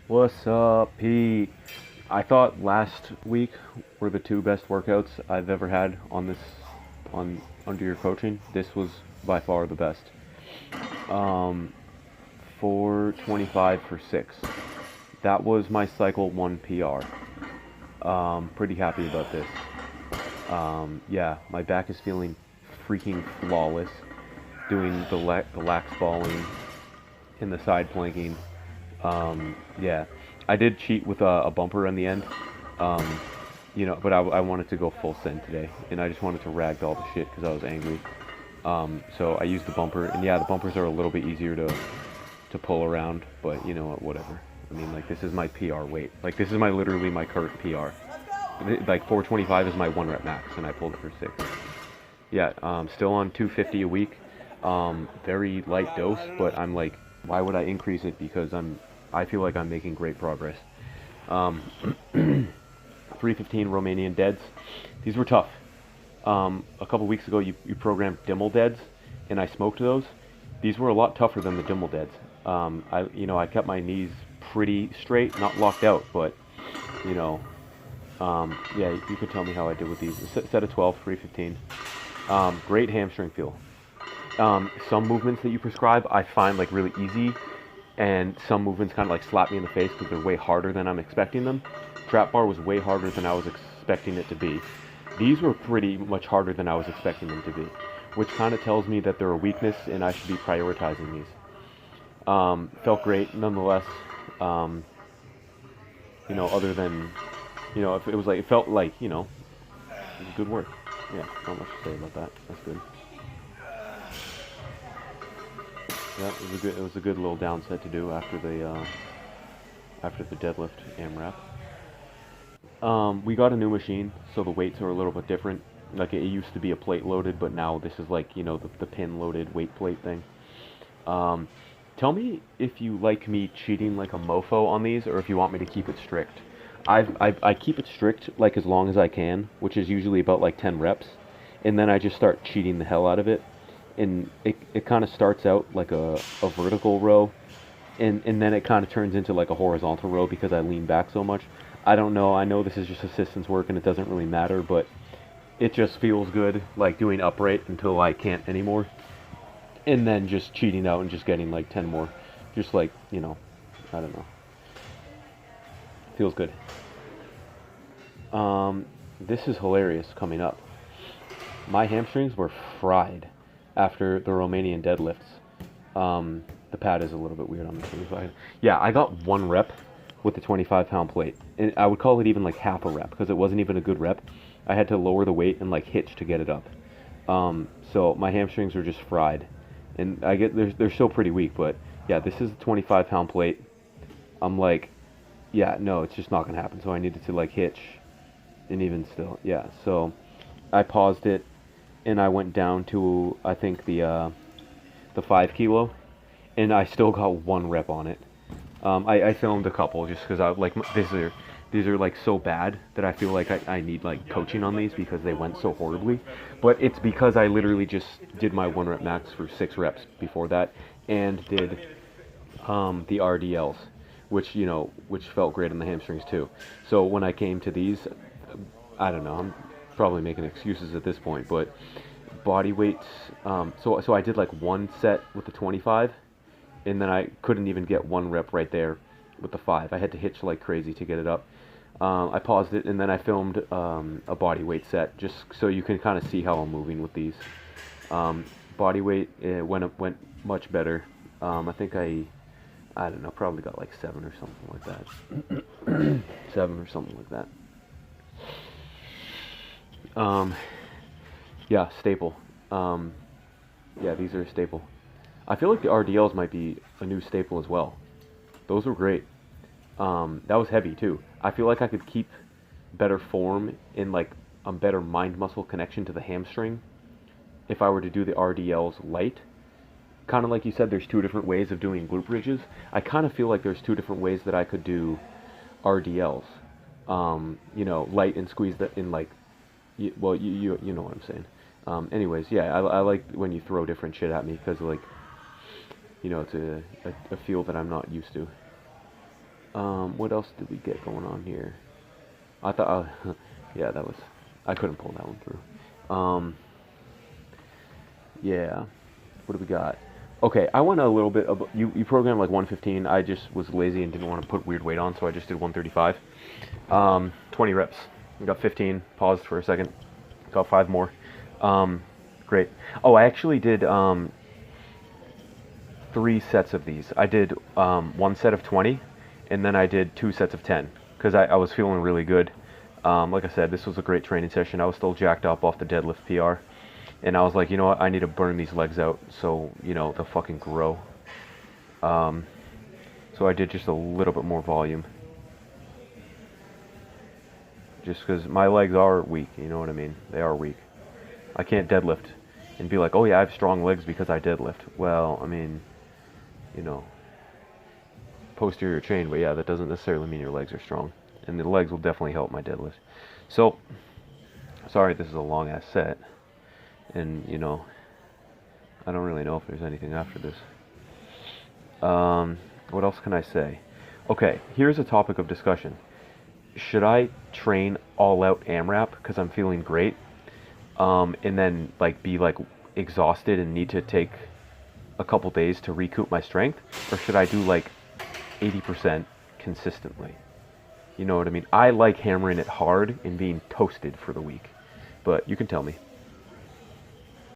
What's up, Pete? I thought last week were the two best workouts I've ever had on this on under your coaching. This was by far the best. Um, 425 for six. That was my cycle one PR. Pretty happy about this. Yeah, my back is feeling freaking flawless. Doing the lax balling and the side planking. Yeah, I did cheat with a bumper in the end. Um, but I wanted to go full send today, and I just wanted to ragdoll the shit because I was angry. So I used the bumper, and yeah, the bumpers are a little bit easier to pull around, but you know what, whatever. I mean, like this is my PR weight. Like this is my literally my current PR. Like 425 is my one rep max, and I pulled it for six. Yeah, still on 250 a week. Very light dose, but I'm like, why would I increase it? Because I feel like I'm making great progress. Um, 315 Romanian deads. These were tough. A couple weeks ago, you programmed Dimmel deads, and I smoked those. These were a lot tougher than the Dimmel deads. I kept my knees pretty straight, not locked out, but you know, yeah, you could tell me how I did with these. Set of 12, 315. Great hamstring feel. Some movements that you prescribe I find like really easy, and some movements kind of like slap me in the face because they're way harder than I'm expecting them. Trap bar was way harder than I was expecting it to be. These were pretty much harder than I was expecting them to be, which kind of tells me that they're a weakness and I should be prioritizing these. Felt great nonetheless. Um, Other than, if it was like, it felt like, it was good work. Yeah, not much to say about that. That's good. Yeah, it was a good little down set to do after the deadlift AMRAP. We got a new machine, so the weights are a little bit different. Like it used to be a plate loaded, but now this is like the pin loaded weight plate thing. Um, Tell me if you like me cheating like a mofo on these, or if you want me to keep it strict. I keep it strict like as long as I can, which is usually about like 10 reps, and then I just start cheating the hell out of it. And it kind of starts out like a vertical row, and then it kind of turns into like a horizontal row because I lean back so much. I don't know. I know this is just assistance work and it doesn't really matter, but it just feels good like doing upright until I can't anymore, and then just cheating out and just getting like 10 more. Just like, I don't know. Feels good. This is hilarious coming up. My hamstrings were fried after the Romanian deadlifts. The pad is a little bit weird on the 25. Yeah, I got one rep with the 25-pound plate. And I would call it even like half a rep because it wasn't even a good rep. I had to lower the weight and like hitch to get it up. So my hamstrings were just fried. And they're still pretty weak, but yeah, this is a 25-pound plate. I'm like, yeah, no, it's just not gonna happen. So I needed to like hitch, and even still, yeah. So I paused it, and I went down to I think the 5 kilo, and I still got one rep on it. I filmed a couple just because I like these are like so bad that I feel like I need like coaching on these because they went so horribly. But it's because I literally just did my one rep max for 6 reps before that and did the RDLs, which felt great on the hamstrings too. So when I came to these, I don't know, I'm probably making excuses at this point, but body weight. So I did like one set with the 25, and then I couldn't even get one rep right there with the 5. I had to hitch like crazy to get it up. I paused it and then I filmed a body weight set just so you can kind of see how I'm moving with these. Body weight went much better. I think I don't know, probably got like 7 or something like that. 7 or something like that. Yeah, staple. Um, yeah, these are a staple. I feel like the RDLs might be a new staple as well. Those were great. That was heavy too. I feel like I could keep better form in like a better mind muscle connection to the hamstring if I were to do the RDLs light. Kind of like you said, there's two different ways of doing glute bridges. I kind of feel like there's two different ways that I could do RDLs. Light and squeeze that in like, you know what I'm saying. Anyways, yeah, I like when you throw different shit at me because like, it's a field that I'm not used to. What else did we get going on here? I thought, yeah, that was, I couldn't pull that one through. Yeah, what do we got? Okay, I went a little bit, you programmed like 115. I just was lazy and didn't want to put weird weight on, so I just did 135. 20 reps. I got 15, paused for a second, got 5 more. Great. Oh, I actually did 3 sets of these. I did 1 set of 20, and then I did 2 sets of 10, because I was feeling really good. Like I said, this was a great training session. I was still jacked up off the deadlift PR. And I was like, you know what, I need to burn these legs out so, you know, they'll fucking grow. So I did just a little bit more volume. Just because my legs are weak, you know what I mean? They are weak. I can't deadlift and be like, oh yeah, I have strong legs because I deadlift. Well, I mean, you know, posterior chain, but yeah, that doesn't necessarily mean your legs are strong. And the legs will definitely help my deadlift. So, sorry this is a long ass set. And, you know, I don't really know if there's anything after this. What else can I say? Okay, here's a topic of discussion. Should I train all out AMRAP because I'm feeling great, and then like be like exhausted and need to take a couple days to recoup my strength, or should I do like 80% consistently? You know what I mean? I like hammering it hard and being toasted for the week, but you can tell me.